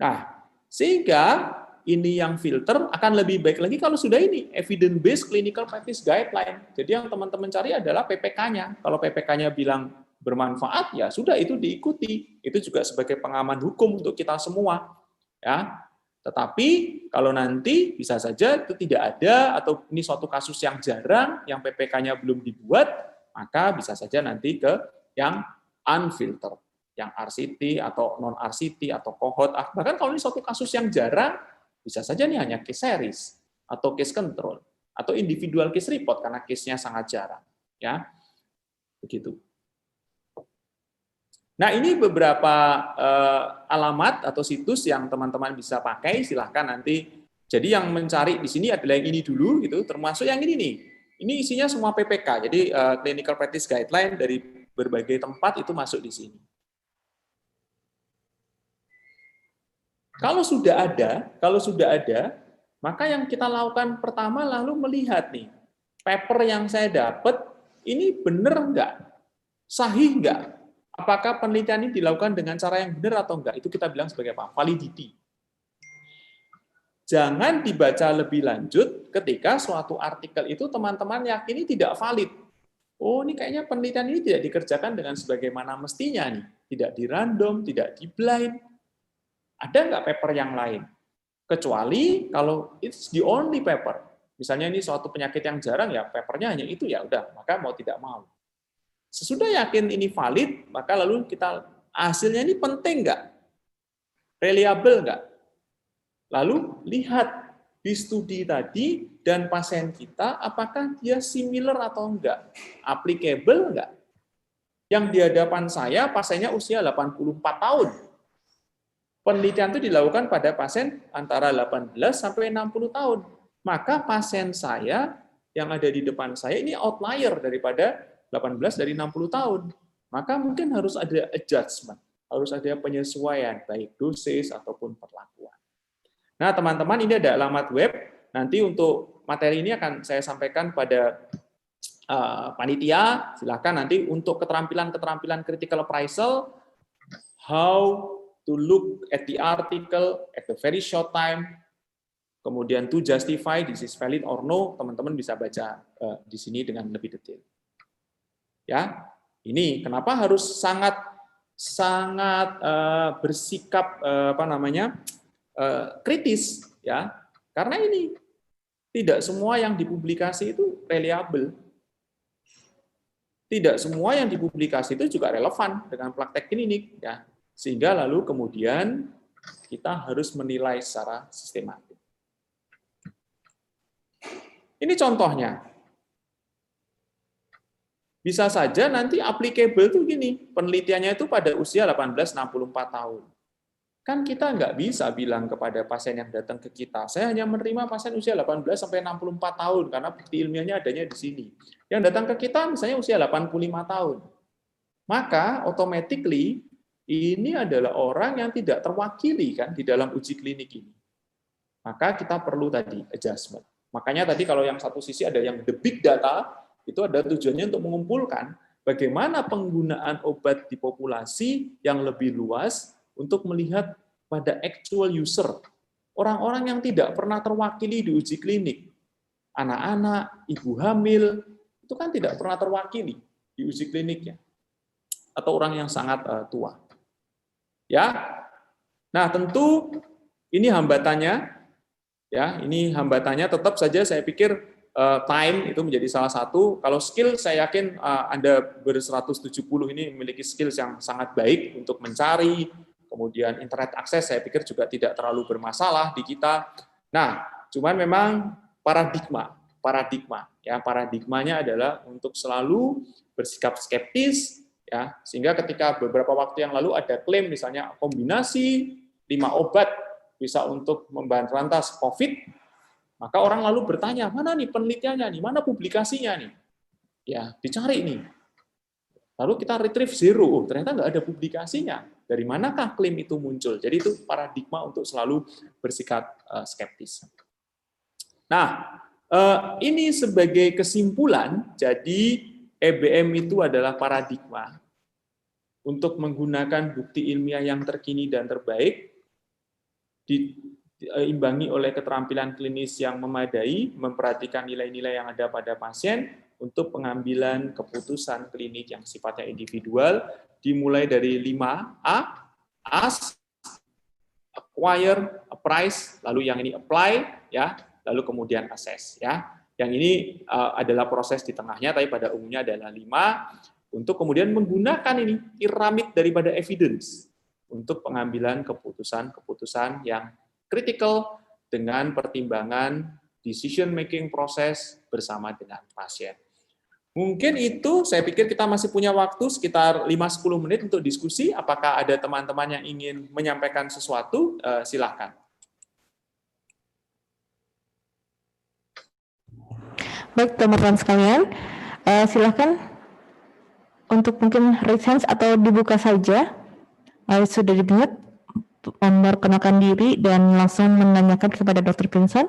Nah, sehingga ini yang filter akan lebih baik lagi kalau sudah ini evidence based clinical practice guideline. Jadi yang teman-teman cari adalah PPK-nya. Kalau PPK-nya bilang bermanfaat, ya sudah itu diikuti. Itu juga sebagai pengaman hukum untuk kita semua, ya. Tetapi kalau nanti bisa saja itu tidak ada atau ini suatu kasus yang jarang, yang PPK-nya belum dibuat, maka bisa saja nanti ke yang unfiltered, yang RCT atau non RCT atau cohort. Bahkan kalau ini suatu kasus yang jarang, bisa saja nih hanya case series atau case control atau individual case report karena case-nya sangat jarang, ya. Begitu. Nah, ini beberapa alamat atau situs yang teman-teman bisa pakai, silahkan nanti. Jadi yang mencari di sini adalah yang ini dulu, gitu, termasuk yang ini nih. Ini isinya semua PPK, jadi Clinical Practice Guideline dari berbagai tempat itu masuk di sini. Kalau sudah ada, maka yang kita lakukan pertama lalu melihat nih, paper yang saya dapat, ini benar nggak? Sahih nggak? Apakah penelitian ini dilakukan dengan cara yang benar atau enggak? Itu kita bilang sebagai apa? Validity. Jangan dibaca lebih lanjut ketika suatu artikel itu teman-teman yakini tidak valid. Oh, ini kayaknya penelitian ini tidak dikerjakan dengan sebagaimana mestinya nih. Tidak di random, tidak di blind. Ada nggak paper yang lain? Kecuali kalau it's the only paper. Misalnya ini suatu penyakit yang jarang, ya papernya hanya itu, ya udah, maka mau tidak mau. Sesudah yakin ini valid, maka lalu kita hasilnya ini penting nggak? Reliable nggak? Lalu lihat di studi tadi dan pasien kita, apakah dia similar atau enggak? Applicable enggak? Yang di hadapan saya, pasiennya usia 84 tahun. Penelitian itu dilakukan pada pasien antara 18 sampai 60 tahun. Maka pasien saya yang ada di depan saya ini outlier daripada 18 dari 60 tahun. Maka mungkin harus ada adjustment, harus ada penyesuaian, baik dosis ataupun perlakuan. Nah, teman-teman, ini ada alamat web. Nanti untuk materi ini akan saya sampaikan pada panitia. Silakan nanti untuk keterampilan critical appraisal, how to look at the article at a very short time, kemudian to justify this is valid or no, teman-teman bisa baca di sini dengan lebih detail. Ya, ini kenapa harus sangat bersikap kritis, ya, karena ini tidak semua yang dipublikasi itu reliable. tidak semua yang dipublikasi itu juga relevan dengan praktek klinik, ya. Sehingga lalu kemudian kita harus menilai secara sistematis. Ini contohnya. Bisa saja nanti applicable tuh gini, penelitiannya itu pada usia 18-64 tahun. Kan kita nggak bisa bilang kepada pasien yang datang ke kita, saya hanya menerima pasien usia 18-64 tahun, karena bukti ilmiahnya adanya di sini. Yang datang ke kita misalnya usia 85 tahun. Maka automatically ini adalah orang yang tidak terwakili kan di dalam uji klinik ini. Maka kita perlu tadi adjustment. Makanya tadi kalau yang satu sisi ada yang the big data, itu ada tujuannya untuk mengumpulkan bagaimana penggunaan obat di populasi yang lebih luas untuk melihat pada actual user, orang-orang yang tidak pernah terwakili di uji klinik. Anak-anak, ibu hamil, itu kan tidak pernah terwakili di uji kliniknya. Atau orang yang sangat tua. Ya. Nah, tentu ini hambatannya, ya, ini hambatannya tetap saja saya pikir time itu menjadi salah satu. Kalau skill saya yakin Anda ber-170 ini memiliki skills yang sangat baik untuk mencari, kemudian internet akses saya pikir juga tidak terlalu bermasalah di kita. Nah, cuman memang paradigmanya adalah untuk selalu bersikap skeptis, ya, sehingga ketika beberapa waktu yang lalu ada klaim misalnya kombinasi 5 obat bisa untuk memberantas COVID, maka orang lalu bertanya, mana nih penelitiannya nih, mana publikasinya nih? Ya, dicari nih. Lalu kita retrieve zero, ternyata nggak ada publikasinya. Dari manakah klaim itu muncul? Jadi itu paradigma untuk selalu bersikap skeptis. Nah, ini sebagai kesimpulan, jadi EBM itu adalah paradigma untuk menggunakan bukti ilmiah yang terkini dan terbaik, diimbangi oleh keterampilan klinis yang memadai, memperhatikan nilai-nilai yang ada pada pasien, untuk pengambilan keputusan klinik yang sifatnya individual, dimulai dari 5A, ask, acquire, appraise, lalu yang ini apply, ya, lalu kemudian assess, ya. Yang ini adalah proses di tengahnya, tapi pada umumnya adalah 5, untuk kemudian menggunakan ini piramid daripada evidence untuk pengambilan keputusan-keputusan yang critical dengan pertimbangan decision making proses bersama dengan pasien. Mungkin itu, saya pikir kita masih punya waktu sekitar 5-10 menit untuk diskusi. Apakah ada teman-teman yang ingin menyampaikan sesuatu? Silakan. Baik, teman-teman sekalian, silakan untuk mungkin raise hands atau dibuka saja. Sudah di-mute, memperkenalkan diri dan langsung menanyakan kepada Dr. Vincent.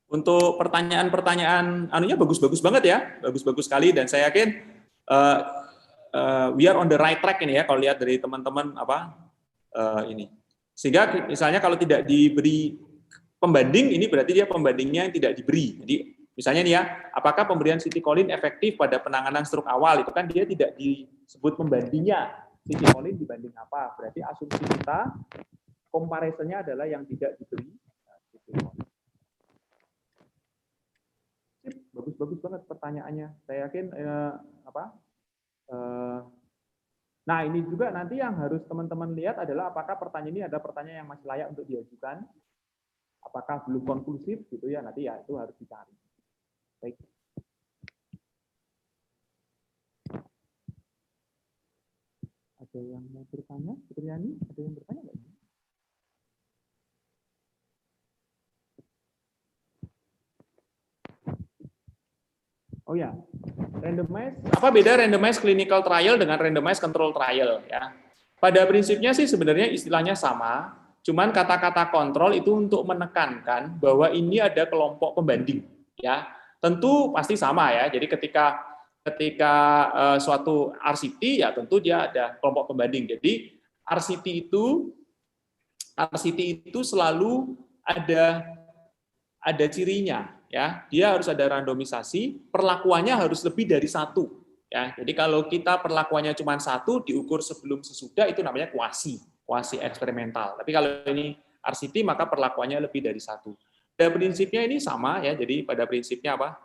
Untuk pertanyaan-pertanyaan anunya bagus-bagus banget ya, bagus-bagus sekali, dan saya yakin we are on the right track ini ya, kalau lihat dari teman-teman ini. Sehingga misalnya kalau tidak diberi pembanding, ini berarti dia pembandingnya yang tidak diberi. Jadi misalnya nih ya, apakah pemberian citicoline efektif pada penanganan stroke awal, itu kan dia tidak disebut pembandingnya. Citicoline dibanding apa? Berarti asumsi kita comparison-nya adalah yang tidak diberi citicoline. Bagus-bagus banget pertanyaannya. Saya yakin nah ini juga nanti yang harus teman-teman lihat adalah apakah pertanyaan ini ada pertanyaan yang masih layak untuk diajukan, apakah belum konklusif gitu ya, nanti ya itu harus dicari. Baik. Ada yang mau bertanya? Putri Yani, ada yang bertanya nggak? Oh ya, randomized. Apa beda randomized clinical trial dengan randomized control trial ya? Pada prinsipnya sih sebenarnya istilahnya sama, cuman kata-kata kontrol itu untuk menekankan bahwa ini ada kelompok pembanding ya. Tentu pasti sama ya. Jadi ketika suatu RCT ya tentu dia ada kelompok pembanding. Jadi RCT itu selalu ada cirinya. Ya, dia harus ada randomisasi, perlakuannya harus lebih dari 1. Ya, jadi kalau kita perlakuannya cuma 1, diukur sebelum sesudah, itu namanya kuasi eksperimental. Tapi kalau ini RCT, maka perlakuannya lebih dari 1. Pada prinsipnya ini sama ya. Jadi pada prinsipnya apa?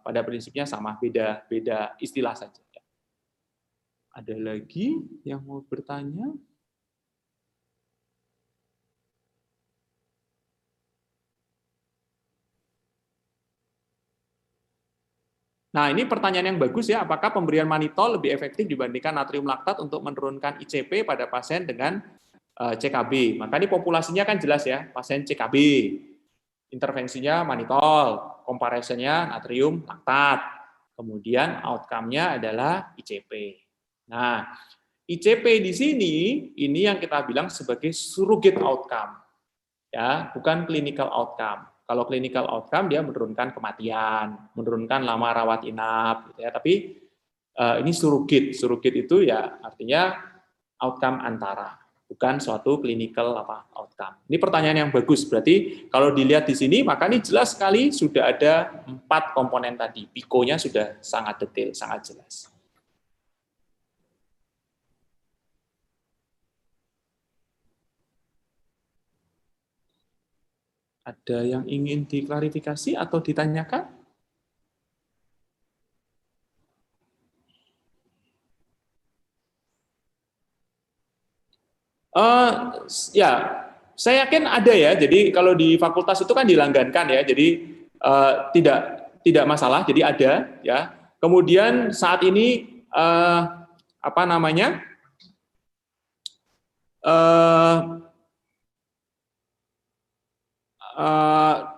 pada prinsipnya sama, beda istilah saja. Ada lagi yang mau bertanya? Nah, ini pertanyaan yang bagus ya, apakah pemberian mannitol lebih efektif dibandingkan natrium laktat untuk menurunkan ICP pada pasien dengan CKB? Maka ini populasinya kan jelas ya, pasien CKB. Intervensinya mannitol, komparasinya natrium laktat. Kemudian outcome-nya adalah ICP. Nah, ICP di sini ini yang kita bilang sebagai surrogate outcome. Ya, bukan clinical outcome. Kalau clinical outcome dia menurunkan kematian, menurunkan lama rawat inap, gitu ya. Tapi ini surrogate. Surrogate itu ya artinya outcome antara, bukan suatu clinical outcome. Ini pertanyaan yang bagus. Berarti kalau dilihat di sini, maka ini jelas sekali sudah ada 4 komponen tadi. PICO-nya sudah sangat detail, sangat jelas. Ada yang ingin diklarifikasi atau ditanyakan? Ya, saya yakin ada ya. Jadi kalau di fakultas itu kan dilanggankan ya. Jadi tidak masalah. Jadi ada ya. Kemudian saat ini apa namanya?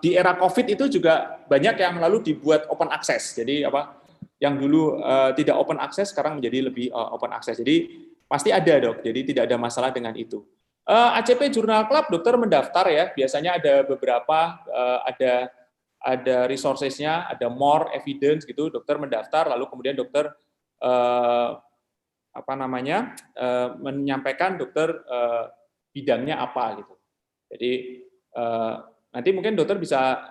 Di era COVID itu juga banyak yang lalu dibuat open access. Jadi apa? Yang dulu tidak open access sekarang menjadi lebih open access. Jadi pasti ada, Dok. Jadi tidak ada masalah dengan itu. ACP Journal Club dokter mendaftar ya. Biasanya ada beberapa ada resources-nya, ada more evidence gitu. Dokter mendaftar lalu kemudian dokter apa namanya? Menyampaikan dokter bidangnya apa gitu. Jadi nanti mungkin dokter bisa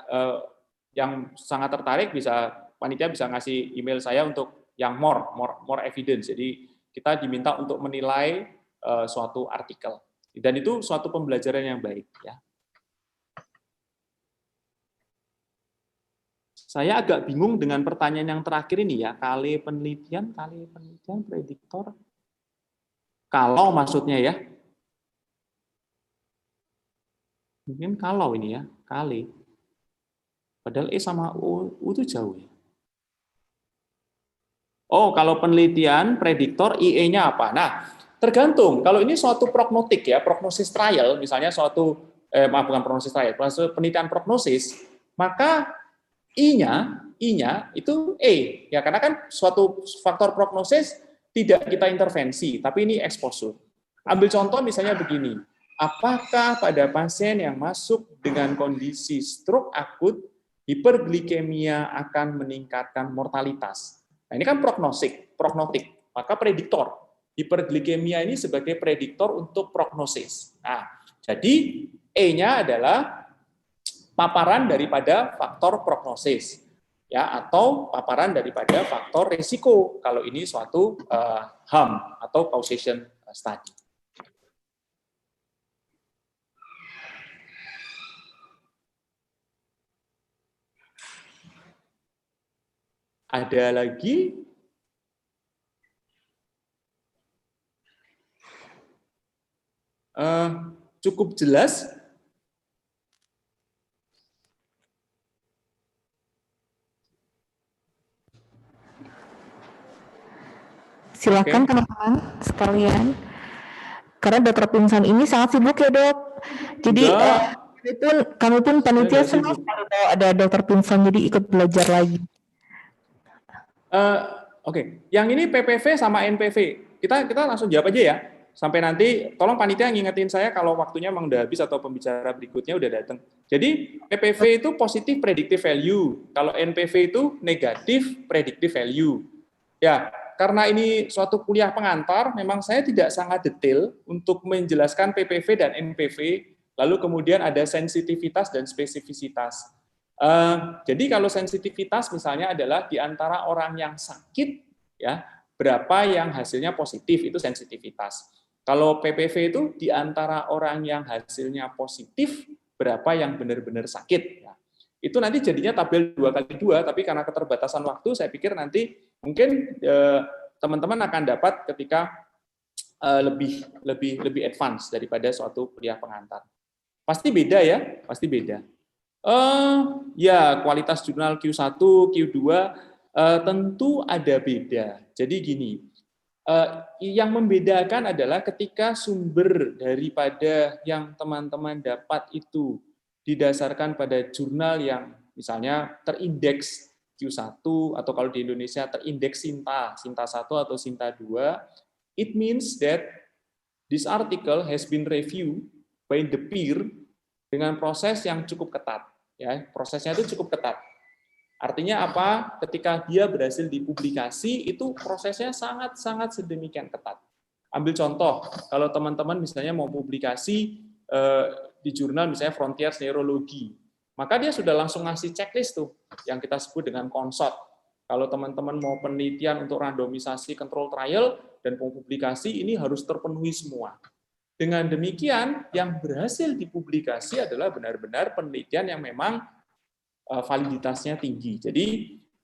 yang sangat tertarik panitia bisa ngasih email saya untuk yang more evidence. Jadi kita diminta untuk menilai suatu artikel dan itu suatu pembelajaran yang baik ya. Saya agak bingung dengan pertanyaan yang terakhir ini ya, kali penelitian prediktor. Kalau maksudnya ya. Mungkin kalau ini ya, kali. Padahal E sama U itu jauh ya. Oh, kalau penelitian, prediktor, IE-nya apa? Nah, tergantung. Kalau ini suatu prognotik ya, prognosis trial, misalnya suatu, bukan prognosis trial, penelitian prognosis, maka I-nya itu E. Ya, karena kan suatu faktor prognosis tidak kita intervensi, tapi ini exposure. Ambil contoh misalnya begini. Apakah pada pasien yang masuk dengan kondisi stroke akut, hiperglikemia akan meningkatkan mortalitas? Nah, ini kan prognotik, maka prediktor. Hiperglikemia ini sebagai prediktor untuk prognosis. Nah, jadi E-nya adalah paparan daripada faktor prognosis, ya, atau paparan daripada faktor risiko. Kalau ini suatu HAM atau causation study. Ada lagi? Cukup jelas? Silakan teman-teman sekalian. Karena Dr. Pinson ini sangat sibuk ya, Dok. Jadi kami pun panitia senang kalau ada Dr. Pinson, jadi ikut belajar lagi. Oke. Yang ini PPV sama NPV. Kita langsung jawab aja ya. Sampai nanti, tolong panitia ngingetin saya kalau waktunya memang udah habis atau pembicara berikutnya udah datang. Jadi PPV itu positif predictive value. Kalau NPV itu negatif predictive value. Ya, karena ini suatu kuliah pengantar, memang saya tidak sangat detail untuk menjelaskan PPV dan NPV, lalu kemudian ada sensitivitas dan spesifisitas. Jadi kalau sensitivitas misalnya adalah di antara orang yang sakit, ya berapa yang hasilnya positif, itu sensitivitas. Kalau PPV itu di antara orang yang hasilnya positif, berapa yang benar-benar sakit. itu nanti jadinya tabel 2x2, tapi karena keterbatasan waktu, saya pikir nanti mungkin teman-teman akan dapat ketika lebih advance daripada suatu kuliah pengantar. Pasti beda ya, pasti beda. Ya, kualitas jurnal Q1, Q2 tentu ada beda. Jadi gini, yang membedakan adalah ketika sumber daripada yang teman-teman dapat itu didasarkan pada jurnal yang misalnya terindeks Q1 atau kalau di Indonesia terindeks Sinta 1 atau Sinta 2, it means that this article has been reviewed by the peer dengan proses yang cukup ketat. Ya, prosesnya itu cukup ketat. Artinya apa? Ketika dia berhasil dipublikasi, itu prosesnya sangat-sangat sedemikian ketat. Ambil contoh, kalau teman-teman misalnya mau publikasi di jurnal misalnya Frontiers Neurology, maka dia sudah langsung ngasih checklist tuh, yang kita sebut dengan consort. Kalau teman-teman mau penelitian untuk randomisasi control trial dan mau publikasi, ini harus terpenuhi semua. Dengan demikian, yang berhasil dipublikasi adalah benar-benar penelitian yang memang validitasnya tinggi. Jadi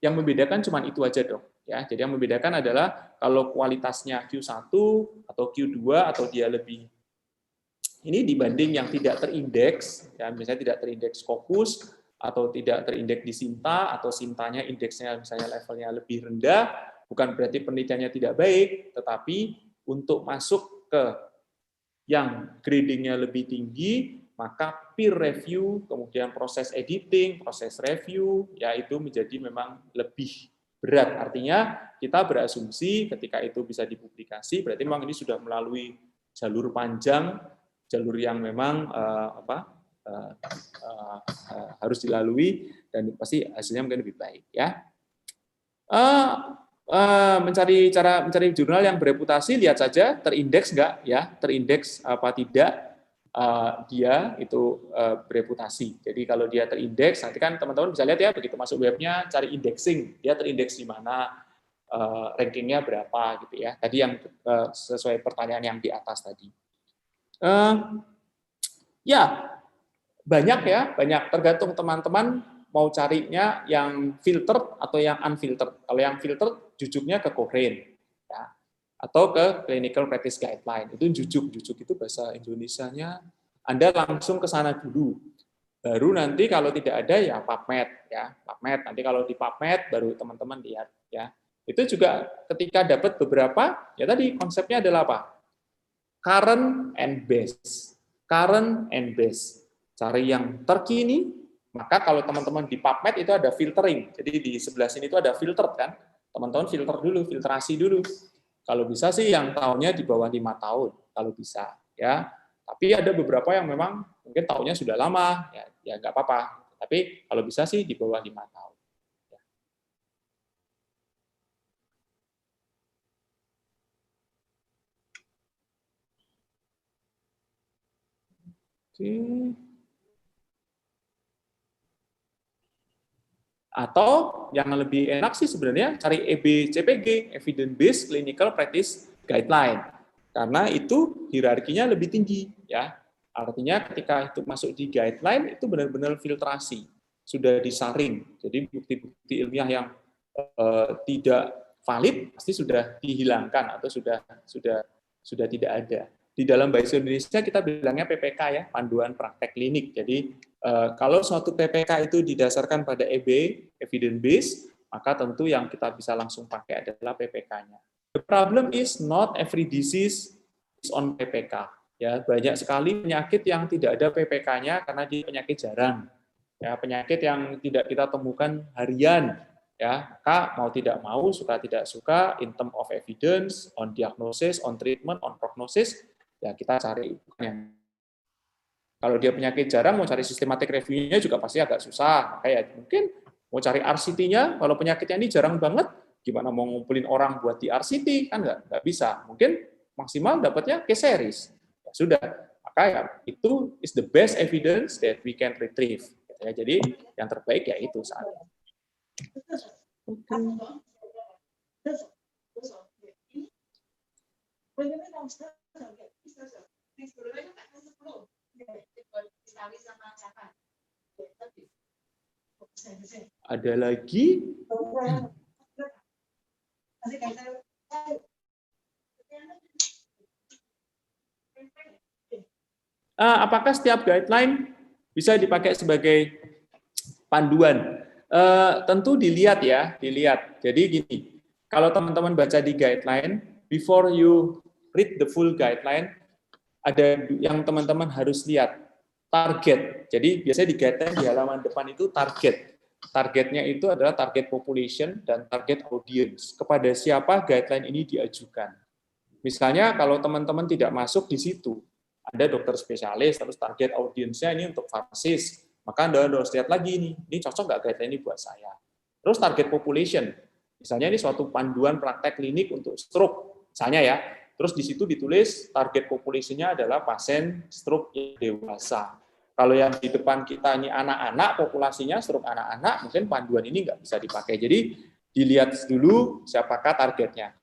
yang membedakan cuma itu aja dong. Ya, jadi yang membedakan adalah kalau kualitasnya Q1 atau Q2 atau dia lebih ini dibanding yang tidak terindeks, ya misalnya tidak terindeks Scopus atau tidak terindeks di Sinta atau Sintanya indeksnya misalnya levelnya lebih rendah, bukan berarti penelitiannya tidak baik, tetapi untuk masuk ke yang gradingnya lebih tinggi, maka peer review, kemudian proses editing, proses review, ya itu menjadi memang lebih berat. Artinya kita berasumsi ketika itu bisa dipublikasi, berarti memang ini sudah melalui jalur panjang, jalur yang memang harus dilalui dan pasti hasilnya mungkin lebih baik. Ya. Mencari jurnal yang bereputasi, lihat saja terindeks nggak ya, terindeks apa tidak dia itu bereputasi. Jadi kalau dia terindeks, nanti kan teman-teman bisa lihat ya, begitu masuk webnya cari indexing, dia terindeks di mana, rankingnya berapa gitu ya. Tadi yang sesuai pertanyaan yang di atas tadi. Ya banyak tergantung teman-teman mau carinya yang filtered atau yang unfiltered. Kalau yang filtered, jujuknya ke Cochrane, ya, atau ke Clinical Practice Guideline. Itu jujuk itu bahasa Indonesianya. Anda langsung ke sana dulu. Baru nanti kalau tidak ada ya PubMed, ya PubMed. Nanti kalau di PubMed baru teman-teman lihat, ya. Itu juga ketika dapat beberapa, ya tadi konsepnya adalah apa? Current and base. Current and base. Cari yang terkini, maka kalau teman-teman di PubMed itu ada filtering. Jadi di sebelah sini itu ada filter kan. Teman-teman filter dulu, filtrasi dulu. Kalau bisa sih yang tahunnya di bawah 5 tahun, kalau bisa, ya. Tapi ada beberapa yang memang mungkin tahunnya sudah lama, ya nggak apa-apa. Tapi kalau bisa sih di bawah 5 tahun. Oke. Atau yang lebih enak sih sebenarnya cari EBCPG, Evidence Based Clinical Practice Guideline. Karena itu hierarkinya lebih tinggi, ya. Artinya ketika itu masuk di guideline itu benar-benar filtrasi, sudah disaring. Jadi bukti-bukti ilmiah yang tidak valid pasti sudah dihilangkan atau sudah tidak ada. Di dalam bahasa Indonesia kita bilangnya PPK ya, panduan praktek klinik. Jadi kalau suatu PPK itu didasarkan pada EB, evidence based, maka tentu yang kita bisa langsung pakai adalah PPK-nya. The problem is not every disease is on PPK. Ya, banyak sekali penyakit yang tidak ada PPK-nya karena dia penyakit jarang. Ya, penyakit yang tidak kita temukan harian. Ya, maka mau tidak mau, suka tidak suka, in term of evidence, on diagnosis, on treatment, on prognosis, ya kita cari. Kalau dia penyakit jarang, mau cari systematic review-nya juga pasti agak susah. Maka ya mungkin mau cari RCT-nya, kalau penyakitnya ini jarang banget, gimana mau ngumpulin orang buat di RCT? Kan nggak bisa. Mungkin maksimal dapatnya case series. Ya sudah, maka ya itu is the best evidence that we can retrieve. Ya, jadi yang terbaik ya itu saat ini. Ada lagi? Apakah setiap guideline bisa dipakai sebagai panduan? Tentu dilihat ya, dilihat. Jadi gini, kalau teman-teman baca di guideline, before you read the full guideline, ada yang teman-teman harus lihat, target. Jadi biasanya di guideline di halaman depan itu target. Targetnya itu adalah target population dan target audience. Kepada siapa guideline ini diajukan. Misalnya kalau teman-teman tidak masuk di situ, ada dokter spesialis, terus target audiensnya ini untuk farmasis, maka Anda harus lihat lagi ini cocok nggak guideline ini buat saya. Terus target population, misalnya ini suatu panduan praktek klinik untuk stroke, misalnya ya, terus di situ ditulis target population-nya adalah pasien stroke yang dewasa. Kalau yang di depan kita ini anak-anak, populasinya stroke anak-anak, mungkin panduan ini nggak bisa dipakai. Jadi dilihat dulu siapakah targetnya.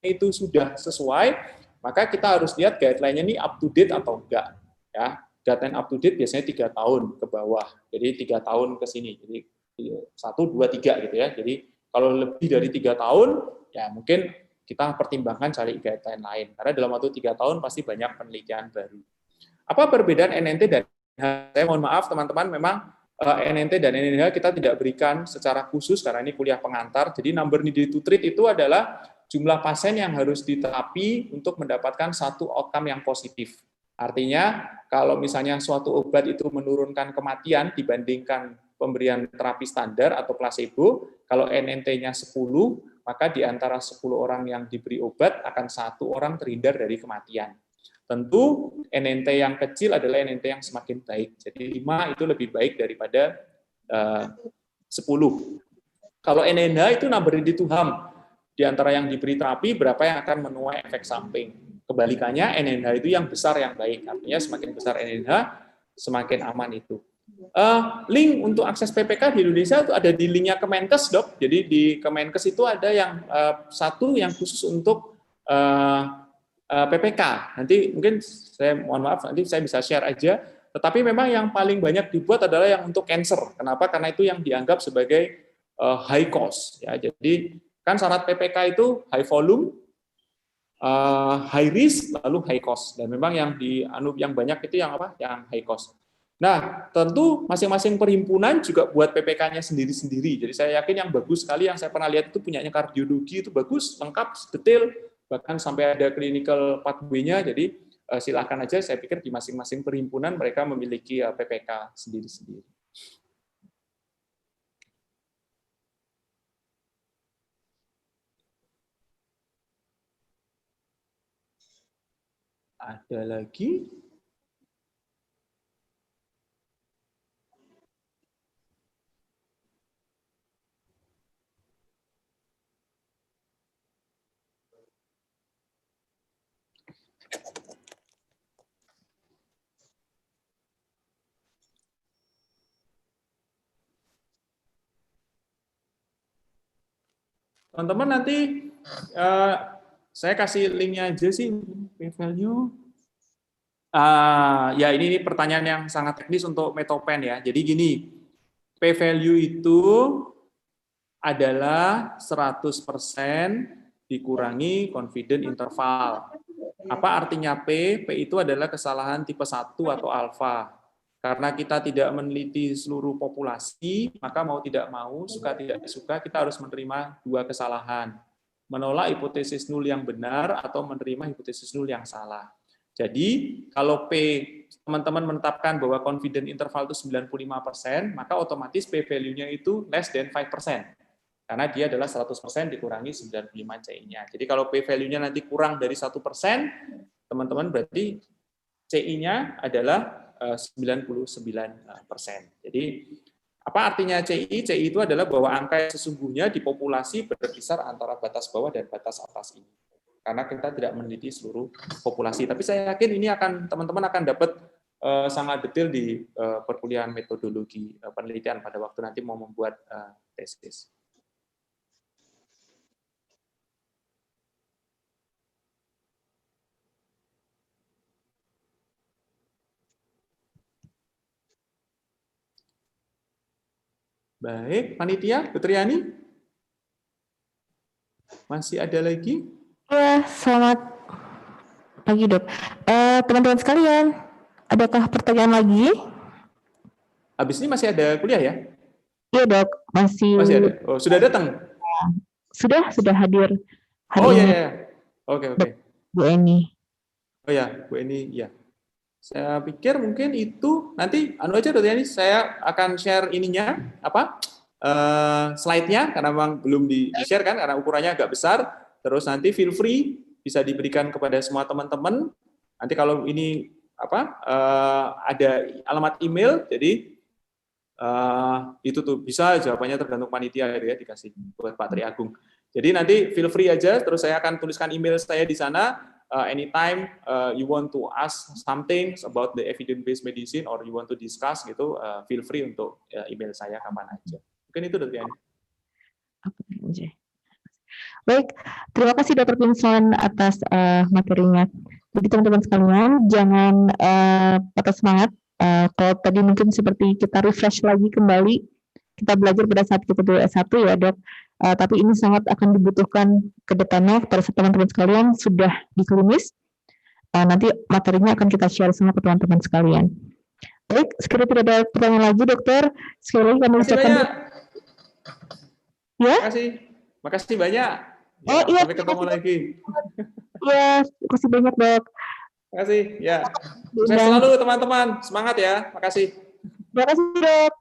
Itu sudah sesuai, maka kita harus lihat guideline-nya ini up to date atau enggak. Ya, guideline up to date biasanya 3 tahun ke bawah, jadi 3 tahun ke sini. Jadi 1, 2, 3 gitu ya. Jadi kalau lebih dari 3 tahun, ya mungkin kita pertimbangkan cari guideline lain. Karena dalam waktu 3 tahun pasti banyak penelitian baru. Apa perbedaan NNT dan NNH? Saya mohon maaf teman-teman, memang NNT dan NNH kita tidak berikan secara khusus karena ini kuliah pengantar. Jadi number needed to treat itu adalah jumlah pasien yang harus diterapi untuk mendapatkan satu outcome yang positif. Artinya, kalau misalnya suatu obat itu menurunkan kematian dibandingkan pemberian terapi standar atau placebo, kalau NNT-nya 10, maka di antara 10 orang yang diberi obat akan 1 orang terhindar dari kematian. Tentu NNT yang kecil adalah NNT yang semakin baik. Jadi 5 itu lebih baik daripada 10. Kalau NNH itu number needed to harm. Di antara yang diberi terapi, berapa yang akan menuai efek samping. Kebalikannya, NNH itu yang besar yang baik. Artinya semakin besar NNH, semakin aman itu. Link untuk akses PPK di Indonesia itu ada di linknya Kemenkes, Dok. Jadi di Kemenkes itu ada yang satu yang khusus untuk PPK. Nanti mungkin saya mohon maaf, nanti saya bisa share aja. Tetapi memang yang paling banyak dibuat adalah yang untuk cancer. Kenapa? Karena itu yang dianggap sebagai high cost. Ya, jadi kan syarat PPK itu high volume, high risk, lalu high cost. Dan memang yang yang banyak itu yang apa? Yang high cost. Nah, tentu masing-masing perhimpunan juga buat PPK-nya sendiri-sendiri. Jadi saya yakin yang bagus sekali yang saya pernah lihat itu punyanya kardiologi itu bagus, lengkap, detail, bahkan sampai ada clinical pathway-nya. Jadi silakan aja, saya pikir di masing-masing perhimpunan mereka memiliki PPK sendiri-sendiri. Ada lagi? Teman-teman nanti saya kasih linknya aja sih, p-value. Ya ini pertanyaan yang sangat teknis untuk Metopen ya. Jadi gini, p-value itu adalah 100% dikurangi confidence interval. Apa artinya P? P itu adalah kesalahan tipe 1 atau alfa. Karena kita tidak meneliti seluruh populasi, maka mau tidak mau, suka tidak suka, kita harus menerima 2 kesalahan. Menolak hipotesis nul yang benar atau menerima hipotesis nul yang salah. Jadi, kalau P teman-teman menetapkan bahwa confidence interval itu 95%, maka otomatis P value-nya itu less than 5%. Karena dia adalah 100% dikurangi 95 CI-nya. Jadi kalau P value-nya nanti kurang dari 1%, teman-teman berarti CI-nya adalah 99%. Jadi apa artinya CI? CI itu adalah bahwa angka yang sesungguhnya di populasi berkisar antara batas bawah dan batas atas ini. Karena kita tidak meneliti seluruh populasi. Tapi saya yakin ini akan teman-teman akan dapat sangat detail di perkuliahan metodologi penelitian pada waktu nanti mau membuat tesis. Baik, panitia, Dr. Yani? Masih ada lagi? Ya, selamat pagi dok. Teman-teman sekalian, adakah pertanyaan lagi? Habis ini masih ada kuliah ya? Iya dok, Masih ada? Oh, sudah datang? sudah hadir hari Oh, ini iya. Oke. Bu Eni. Oh ya, Bu Eni, ya. Saya pikir mungkin itu nanti aja Dr. Yani, saya akan share ininya slide-nya karena memang belum di-share kan karena ukurannya agak besar. Terus nanti feel free bisa diberikan kepada semua teman-teman. Nanti kalau ini ada alamat email, jadi itu tuh bisa jawabannya tergantung panitia ya dikasih buat Pak Tri Agung. Jadi nanti feel free aja, terus saya akan tuliskan email saya di sana. Anytime you want to ask something about the evidence-based medicine or you want to discuss gitu, feel free untuk email saya kapan aja. Mungkin itu Dr. Yani. Baik, terima kasih Dr. Vincent atas materinya. Jadi teman-teman sekalian, jangan patah semangat. Kalau tadi mungkin seperti kita refresh lagi kembali, kita belajar pada saat kita dulu S1 ya dok. Tapi ini sangat akan dibutuhkan ke depannya pada saat teman-teman sekalian sudah di klinis. Nanti materinya akan kita share sama ke teman-teman sekalian. Baik, sekiranya tidak ada pertanyaan lagi dokter, sekali lagi kami ucapkan ya. Makasih banyak. Ya, iya, sampai ketemu lagi. Ya, terima kasih banyak dok. Terima kasih. Ya. Sukses selalu teman-teman. Semangat ya. Makasih. Terima kasih dok.